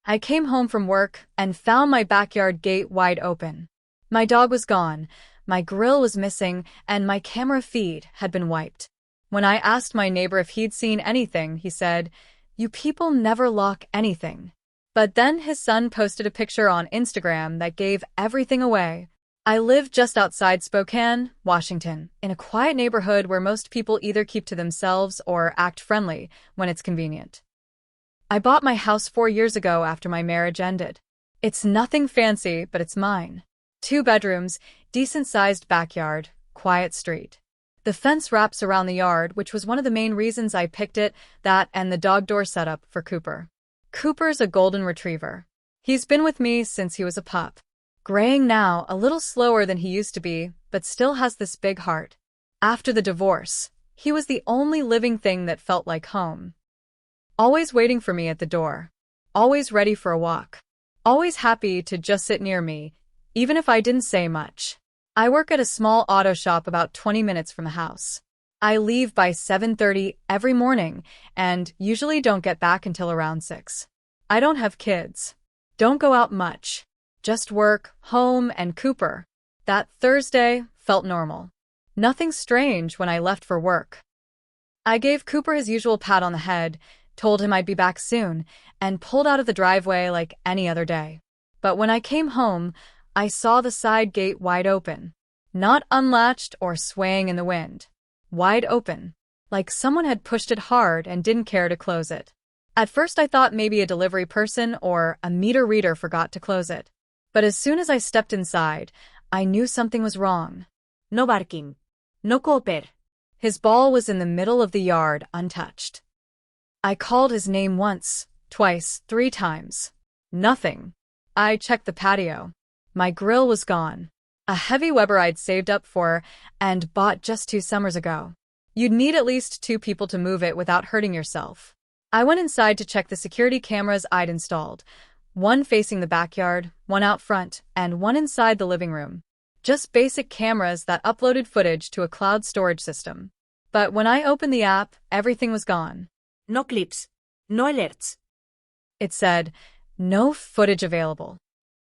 I came home from work and found my backyard gate wide open. My dog was gone, my grill was missing, and my camera feed had been wiped. When I asked my neighbor if he'd seen anything, he said, "You people never lock anything." But then his son posted a picture on Instagram that gave everything away. I live just outside Spokane, Washington, in a quiet neighborhood where most people either keep to themselves or act friendly when it's convenient. I bought my house 4 years ago after my marriage ended. It's nothing fancy, but it's mine. 2 bedrooms, decent-sized backyard, quiet street. The fence wraps around the yard, which was one of the main reasons I picked it, that and the dog door setup for Cooper. Cooper's a golden retriever. He's been with me since he was a pup. Graying now, a little slower than he used to be, but still has this big heart. After the divorce, he was the only living thing that felt like home. Always waiting for me at the door. Always ready for a walk. Always happy to just sit near me, even if I didn't say much. I work at a small auto shop about 20 minutes from the house. I leave by 7:30 every morning and usually don't get back until around 6. I don't have kids. Don't go out much. Just work, home, and Cooper. That Thursday felt normal. Nothing strange when I left for work. I gave Cooper his usual pat on the head, told him I'd be back soon, and pulled out of the driveway like any other day. But when I came home, I saw the side gate wide open. Not unlatched or swaying in the wind. Wide open. Like someone had pushed it hard and didn't care to close it. At first I thought maybe a delivery person or a meter reader forgot to close it. But as soon as I stepped inside, I knew something was wrong. No barking. No cooper. His ball was in the middle of the yard, untouched. I called his name once, twice, 3 times. Nothing. I checked the patio. My grill was gone. A heavy Weber I'd saved up for and bought just 2 summers ago. You'd need at least 2 people to move it without hurting yourself. I went inside to check the security cameras I'd installed. One facing the backyard, one out front, and one inside the living room. Just basic cameras that uploaded footage to a cloud storage system. But when I opened the app, everything was gone. No clips. No alerts. It said, "No footage available."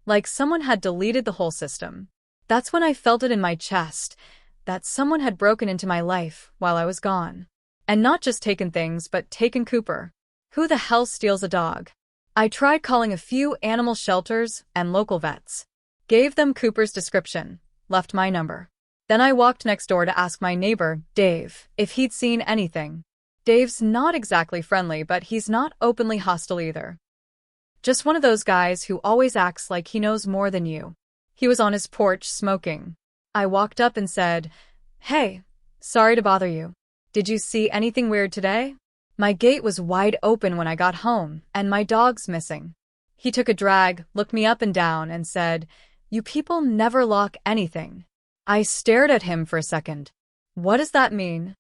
Like someone had deleted the whole system. That's when I felt it in my chest, that someone had broken into my life while I was gone. And not just taken things, but taken Cooper. Who the hell steals a dog? I tried calling a few animal shelters and local vets. Gave them Cooper's description, left my number. Then I walked next door to ask my neighbor, Dave, if he'd seen anything. Dave's not exactly friendly, but he's not openly hostile either. Just one of those guys who always acts like he knows more than you. He was on his porch smoking. I walked up and said, "Hey, sorry to bother you. Did you see anything weird today?" My gate was wide open when I got home, and my dog's missing. He took a drag, looked me up and down, and said, "You people never lock anything." I stared at him for a second. What does that mean?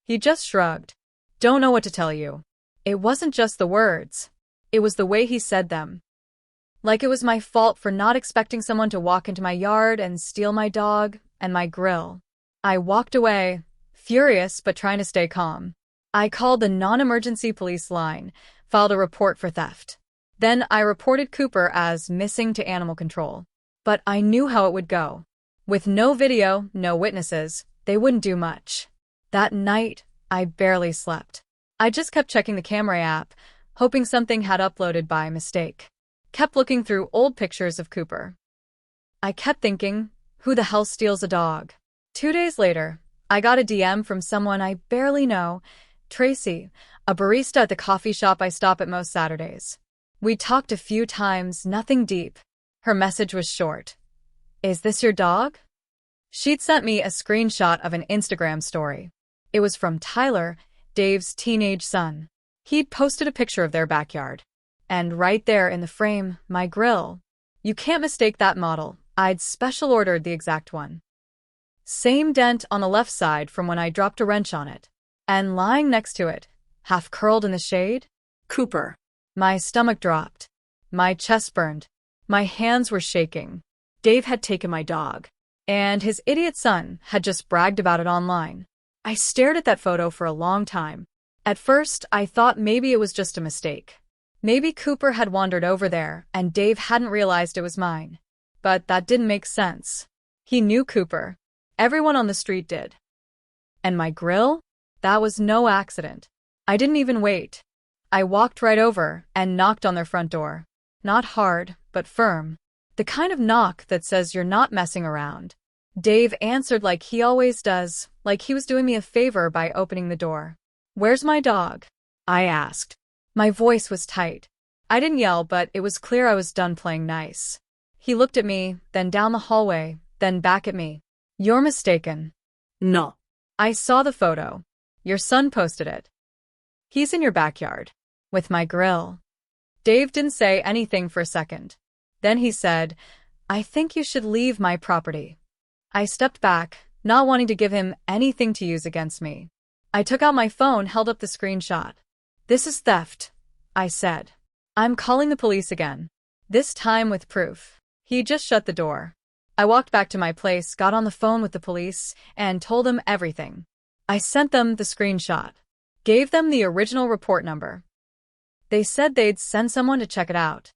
He just shrugged. Don't know what to tell you. It wasn't just the words. It was the way he said them. Like it was my fault for not expecting someone to walk into my yard and steal my dog and my grill. I walked away, furious but trying to stay calm. I called the non-emergency police line, filed a report for theft. Then I reported Cooper as missing to animal control. But I knew how it would go. With no video, no witnesses, they wouldn't do much. That night, I barely slept. I just kept checking the camera app, hoping something had uploaded by mistake. Kept looking through old pictures of Cooper. I kept thinking, who the hell steals a dog? 2 days later, I got a DM from someone I barely know, Tracy, a barista at the coffee shop I stop at most Saturdays. We talked a few times, nothing deep. Her message was short. "Is this your dog?" She'd sent me a screenshot of an Instagram story. It was from Tyler, Dave's teenage son. He'd posted a picture of their backyard. And right there in the frame, my grill. You can't mistake that model. I'd special ordered the exact one. Same dent on the left side from when I dropped a wrench on it. And lying next to it, half curled in the shade, Cooper. My stomach dropped. My chest burned. My hands were shaking. Dave had taken my dog. And his idiot son had just bragged about it online. I stared at that photo for a long time. At first, I thought maybe it was just a mistake. Maybe Cooper had wandered over there and Dave hadn't realized it was mine. But that didn't make sense. He knew Cooper. Everyone on the street did. And my grill? That was no accident. I didn't even wait. I walked right over and knocked on their front door. Not hard, but firm. The kind of knock that says you're not messing around. Dave answered like he always does, like he was doing me a favor by opening the door. "Where's my dog?" I asked. My voice was tight. I didn't yell, but it was clear I was done playing nice. He looked at me, then down the hallway, then back at me. "You're mistaken." No. I saw the photo. Your son posted it. He's in your backyard. With my grill. Dave didn't say anything for a second. Then he said, "I think you should leave my property." I stepped back, not wanting to give him anything to use against me. I took out my phone, held up the screenshot. "This is theft," I said. "I'm calling the police again. This time with proof." He just shut the door. I walked back to my place, got on the phone with the police, and told them everything. I sent them the screenshot. Gave them the original report number. They said they'd send someone to check it out.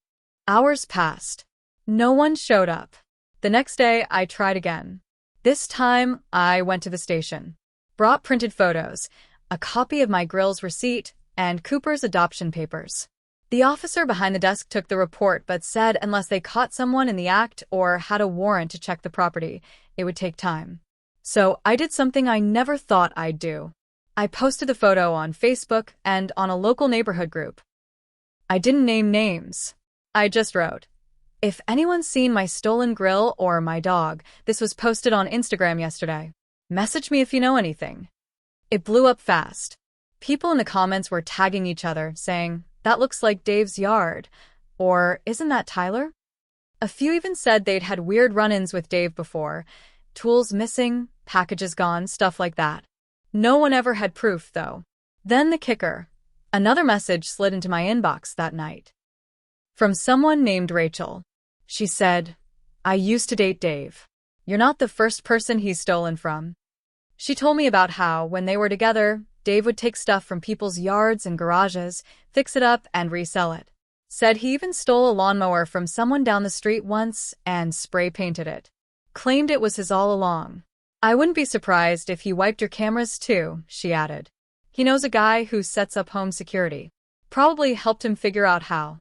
Hours passed. No one showed up. The next day, I tried again. This time, I went to the station. Brought printed photos, a copy of my grill's receipt, and Cooper's adoption papers. The officer behind the desk took the report but said unless they caught someone in the act or had a warrant to check the property, it would take time. So I did something I never thought I'd do. I posted the photo on Facebook and on a local neighborhood group. I didn't name names. I just wrote, "If anyone's seen my stolen grill or my dog, this was posted on Instagram yesterday. Message me if you know anything." It blew up fast. People in the comments were tagging each other, saying, "That looks like Dave's yard," or "Isn't that Tyler?" A few even said they'd had weird run-ins with Dave before. Tools missing, packages gone, stuff like that. No one ever had proof, though. Then the kicker. Another message slid into my inbox that night. From someone named Rachel. She said, "I used to date Dave. You're not the first person he's stolen from." She told me about how, when they were together, Dave would take stuff from people's yards and garages, fix it up, and resell it. Said he even stole a lawnmower from someone down the street once and spray-painted it. Claimed it was his all along. "I wouldn't be surprised if he wiped your cameras too," she added. "He knows a guy who sets up home security. Probably helped him figure out how."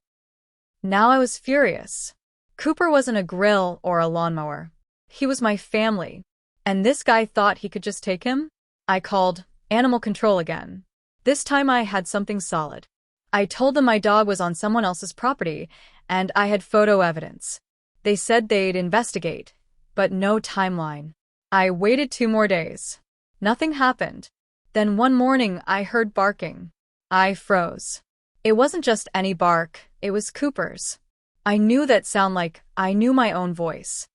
Now I was furious. Cooper wasn't a grill or a lawnmower. He was my family. And this guy thought he could just take him? I called animal control again. This time I had something solid. I told them my dog was on someone else's property, and I had photo evidence. They said they'd investigate, but no timeline. I waited 2 more days. Nothing happened. Then one morning I heard barking. I froze. It wasn't just any bark, it was Cooper's. I knew that sound like I knew my own voice.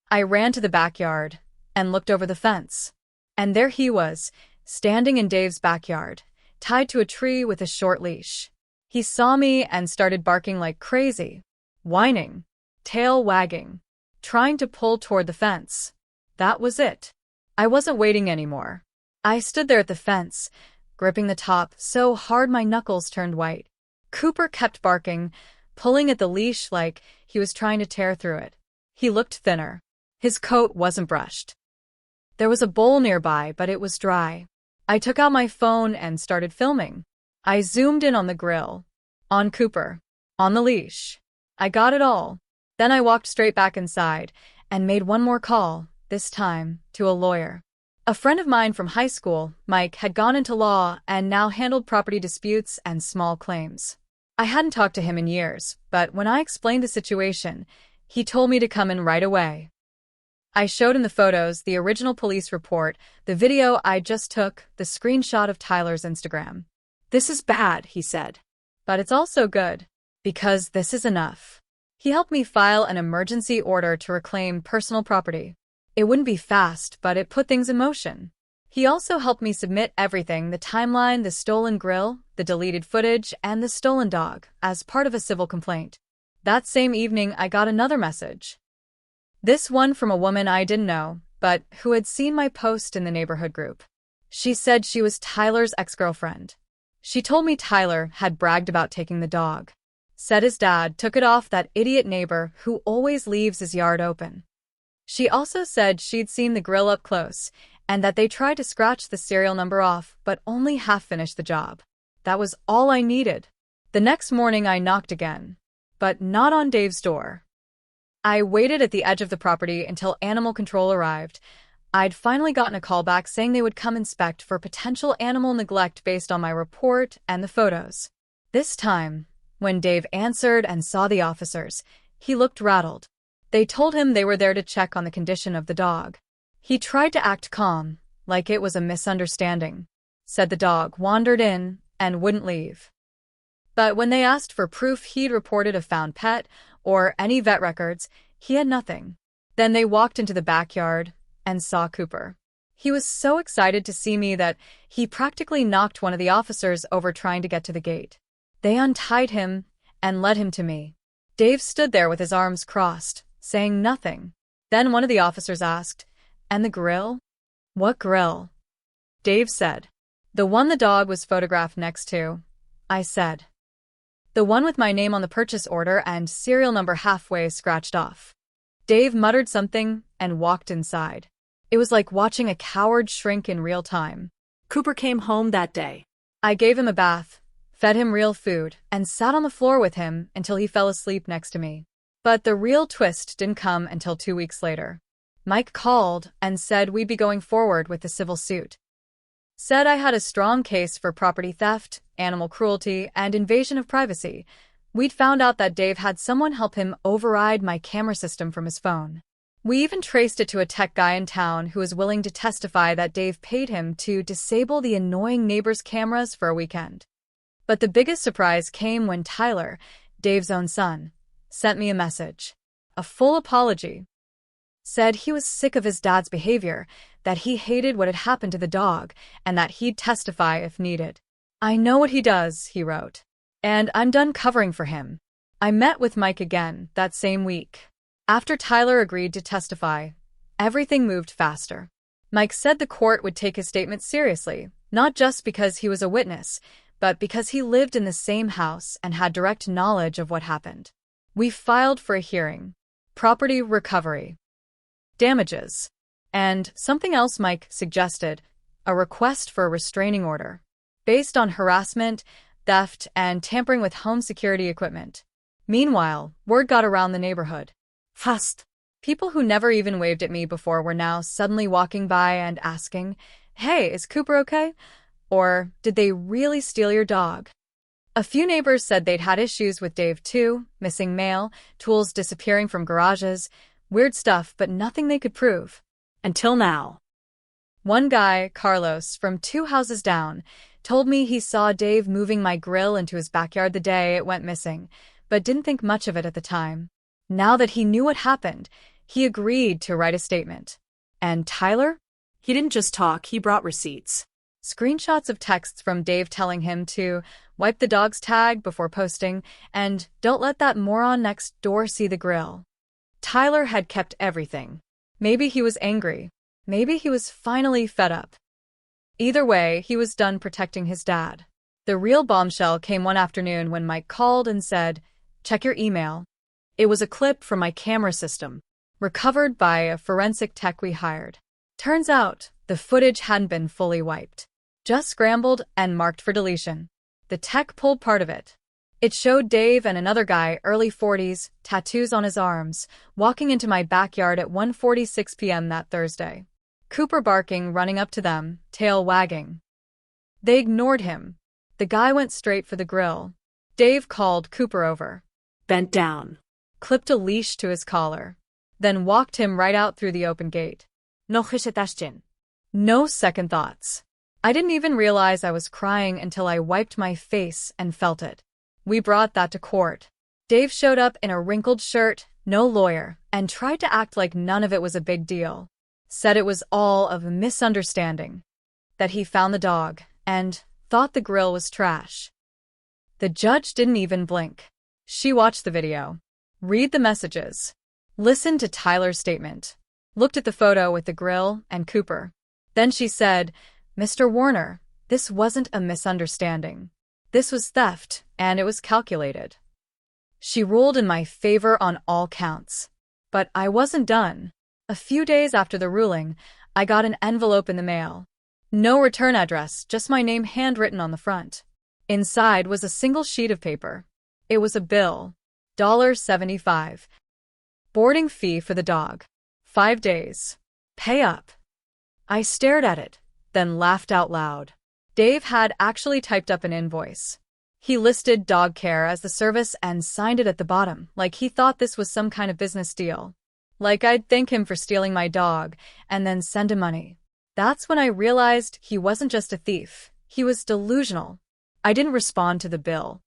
I ran to the backyard and looked over the fence. And there he was, standing in Dave's backyard, tied to a tree with a short leash. He saw me and started barking like crazy, whining, tail wagging, trying to pull toward the fence. That was it. I wasn't waiting anymore. I stood there at the fence, gripping the top so hard my knuckles turned white. Cooper kept barking, pulling at the leash like he was trying to tear through it. He looked thinner. His coat wasn't brushed. There was a bowl nearby, but it was dry. I took out my phone and started filming. I zoomed in on the grill, on Cooper, on the leash. I got it all. Then I walked straight back inside and made one more call, this time to a lawyer. A friend of mine from high school, Mike, had gone into law and now handled property disputes and small claims. I hadn't talked to him in years, but when I explained the situation, he told me to come in right away. I showed him the photos, the original police report, the video I just took, the screenshot of Tyler's Instagram. "This is bad," he said. "But it's also good, because this is enough." He helped me file an emergency order to reclaim personal property. It wouldn't be fast, but it put things in motion. He also helped me submit everything, the timeline, the stolen grill, the deleted footage, and the stolen dog, as part of a civil complaint. That same evening, I got another message. This one from a woman I didn't know, but who had seen my post in the neighborhood group. She said she was Tyler's ex-girlfriend. She told me Tyler had bragged about taking the dog. Said his dad took it off that idiot neighbor who always leaves his yard open. She also said she'd seen the grill up close, and that they tried to scratch the serial number off but only half finished the job. That was all I needed. The next morning I knocked again, but not on Dave's door. I waited at the edge of the property until animal control arrived. I'd finally gotten a call back saying they would come inspect for potential animal neglect based on my report and the photos. This time, when Dave answered and saw the officers, he looked rattled. They told him they were there to check on the condition of the dog. He tried to act calm, like it was a misunderstanding. Said the dog wandered in and wouldn't leave. But when they asked for proof he'd reported a found pet or any vet records, he had nothing. Then they walked into the backyard and saw Cooper. He was so excited to see me that he practically knocked one of the officers over trying to get to the gate. They untied him and led him to me. Dave stood there with his arms crossed, saying nothing. Then one of the officers asked, "And the grill?" "What grill?" Dave said. "The one the dog was photographed next to," I said. "The one with my name on the purchase order and serial number halfway scratched off." Dave muttered something and walked inside. It was like watching a coward shrink in real time. Cooper came home that day. I gave him a bath, fed him real food, and sat on the floor with him until he fell asleep next to me. But the real twist didn't come until 2 weeks later. Mike called and said we'd be going forward with the civil suit. Said I had a strong case for property theft, animal cruelty, and invasion of privacy. We'd found out that Dave had someone help him override my camera system from his phone. We even traced it to a tech guy in town who was willing to testify that Dave paid him to disable the annoying neighbor's cameras for a weekend. But the biggest surprise came when Tyler, Dave's own son, sent me a message. A full apology. Said he was sick of his dad's behavior, that he hated what had happened to the dog, and that he'd testify if needed. "I know what he does," he wrote, "and I'm done covering for him." I met with Mike again that same week. After Tyler agreed to testify, everything moved faster. Mike said the court would take his statement seriously, not just because he was a witness, but because he lived in the same house and had direct knowledge of what happened. We filed for a hearing, property recovery, damages, and something else Mike suggested, a request for a restraining order, based on harassment, theft, and tampering with home security equipment. Meanwhile, word got around the neighborhood. Fast. People who never even waved at me before were now suddenly walking by and asking, "Hey, is Cooper okay?" Or, "Did they really steal your dog?" A few neighbors said they'd had issues with Dave too, missing mail, tools disappearing from garages, weird stuff, but nothing they could prove. Until now. One guy, Carlos, from 2 houses down, told me he saw Dave moving my grill into his backyard the day it went missing, but didn't think much of it at the time. Now that he knew what happened, he agreed to write a statement. And Tyler? He didn't just talk, he brought receipts. Screenshots of texts from Dave telling him to wipe the dog's tag before posting and don't let that moron next door see the grill. Tyler had kept everything. Maybe he was angry. Maybe he was finally fed up. Either way, he was done protecting his dad. The real bombshell came one afternoon when Mike called and said, "Check your email." It was a clip from my camera system, recovered by a forensic tech we hired. Turns out, the footage hadn't been fully wiped, just scrambled and marked for deletion. The tech pulled part of it. It showed Dave and another guy, early 40s, tattoos on his arms, walking into my backyard at 1:46 p.m. that Thursday. Cooper barking, running up to them, tail wagging. They ignored him. The guy went straight for the grill. Dave called Cooper over. Bent down. Clipped a leash to his collar. Then walked him right out through the open gate. No hesitation. No second thoughts. I didn't even realize I was crying until I wiped my face and felt it. We brought that to court. Dave showed up in a wrinkled shirt, no lawyer, and tried to act like none of it was a big deal. Said it was all of a misunderstanding. That he found the dog and thought the grill was trash. The judge didn't even blink. She watched the video. Read the messages. Listened to Tyler's statement. Looked at the photo with the grill and Cooper. Then she said, "Mr. Warner, this wasn't a misunderstanding. This was theft, and it was calculated. She ruled in my favor on all counts. But I wasn't done. A few days after the ruling, I got an envelope in the mail. No return address, just my name handwritten on the front. Inside was a single sheet of paper. It was a bill. $75. Boarding fee for the dog. 5 days. Pay up. I stared at it, then laughed out loud. Dave had actually typed up an invoice. He listed dog care as the service and signed it at the bottom, like he thought this was some kind of business deal. Like I'd thank him for stealing my dog, and then send him money. That's when I realized he wasn't just a thief. He was delusional. I didn't respond to the bill.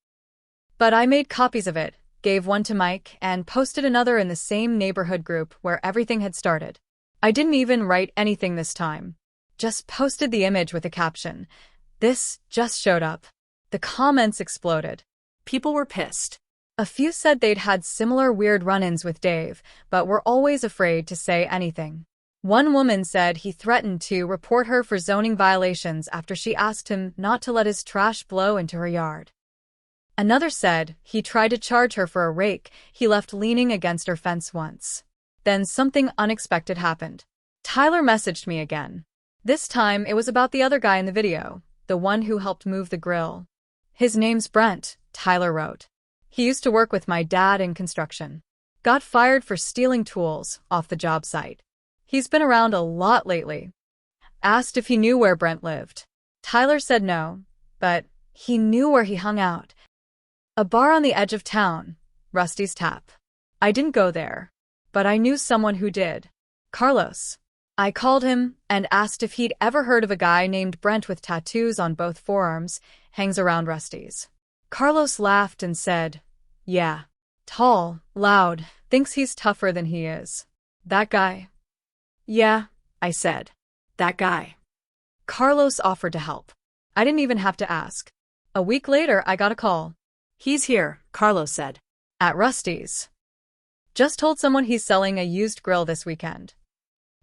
But I made copies of it, gave one to Mike, and posted another in the same neighborhood group where everything had started. I didn't even write anything this time. Just posted the image with a caption. This just showed up. The comments exploded. People were pissed. A few said they'd had similar weird run-ins with Dave, but were always afraid to say anything. One woman said he threatened to report her for zoning violations after she asked him not to let his trash blow into her yard. Another said he tried to charge her for a rake he left leaning against her fence once. Then something unexpected happened. Tyler messaged me again. This time it was about the other guy in the video, the one who helped move the grill. His name's Brent, Tyler wrote. He used to work with my dad in construction. Got fired for stealing tools off the job site. He's been around a lot lately. Asked if he knew where Brent lived. Tyler said no, but he knew where he hung out. A bar on the edge of town, Rusty's Tap. I didn't go there, but I knew someone who did. Carlos. I called him and asked if he'd ever heard of a guy named Brent with tattoos on both forearms, hangs around Rusty's. Carlos laughed and said, yeah. Tall, loud, thinks he's tougher than he is. That guy. Yeah, I said. That guy. Carlos offered to help. I didn't even have to ask. A week later, I got a call. He's here, Carlos said. At Rusty's. Just told someone he's selling a used grill this weekend.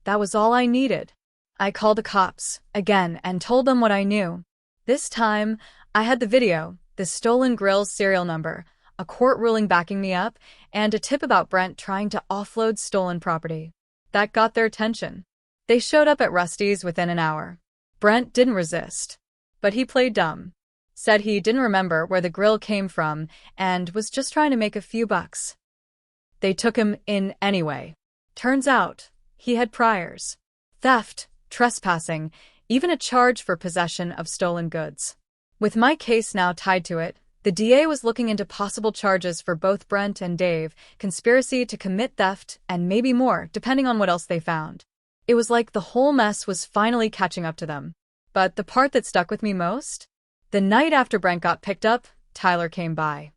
That was all I needed. I called the cops, again, and told them what I knew. This time, I had the video, the stolen grill's serial number, a court ruling backing me up, and a tip about Brent trying to offload stolen property. That got their attention. They showed up at Rusty's within an hour. Brent didn't resist. But he played dumb. Said he didn't remember where the grill came from and was just trying to make a few bucks. They took him in anyway. Turns out, he had priors. Theft, trespassing, even a charge for possession of stolen goods. With my case now tied to it, the DA was looking into possible charges for both Brent and Dave, conspiracy to commit theft, and maybe more, depending on what else they found. It was like the whole mess was finally catching up to them. But the part that stuck with me most? The night after Brent got picked up, Tyler came by.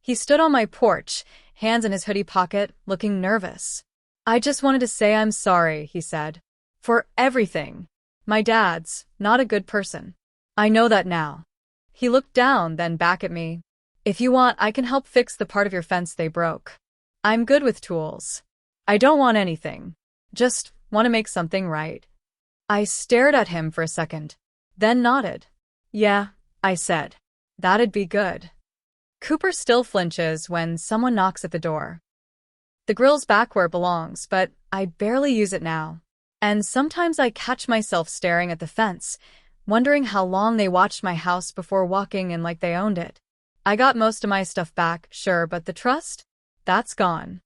He stood on my porch, hands in his hoodie pocket, looking nervous. I just wanted to say I'm sorry, he said. For everything. My dad's not a good person. I know that now. He looked down, then back at me. If you want, I can help fix the part of your fence they broke. I'm good with tools. I don't want anything. Just want to make something right. I stared at him for a second, then nodded. Yeah, I said. That'd be good. Cooper still flinches when someone knocks at the door. The grill's back where it belongs, but I barely use it now. And sometimes I catch myself staring at the fence, wondering how long they watched my house before walking in like they owned it. I got most of my stuff back, sure, but the trust? That's gone.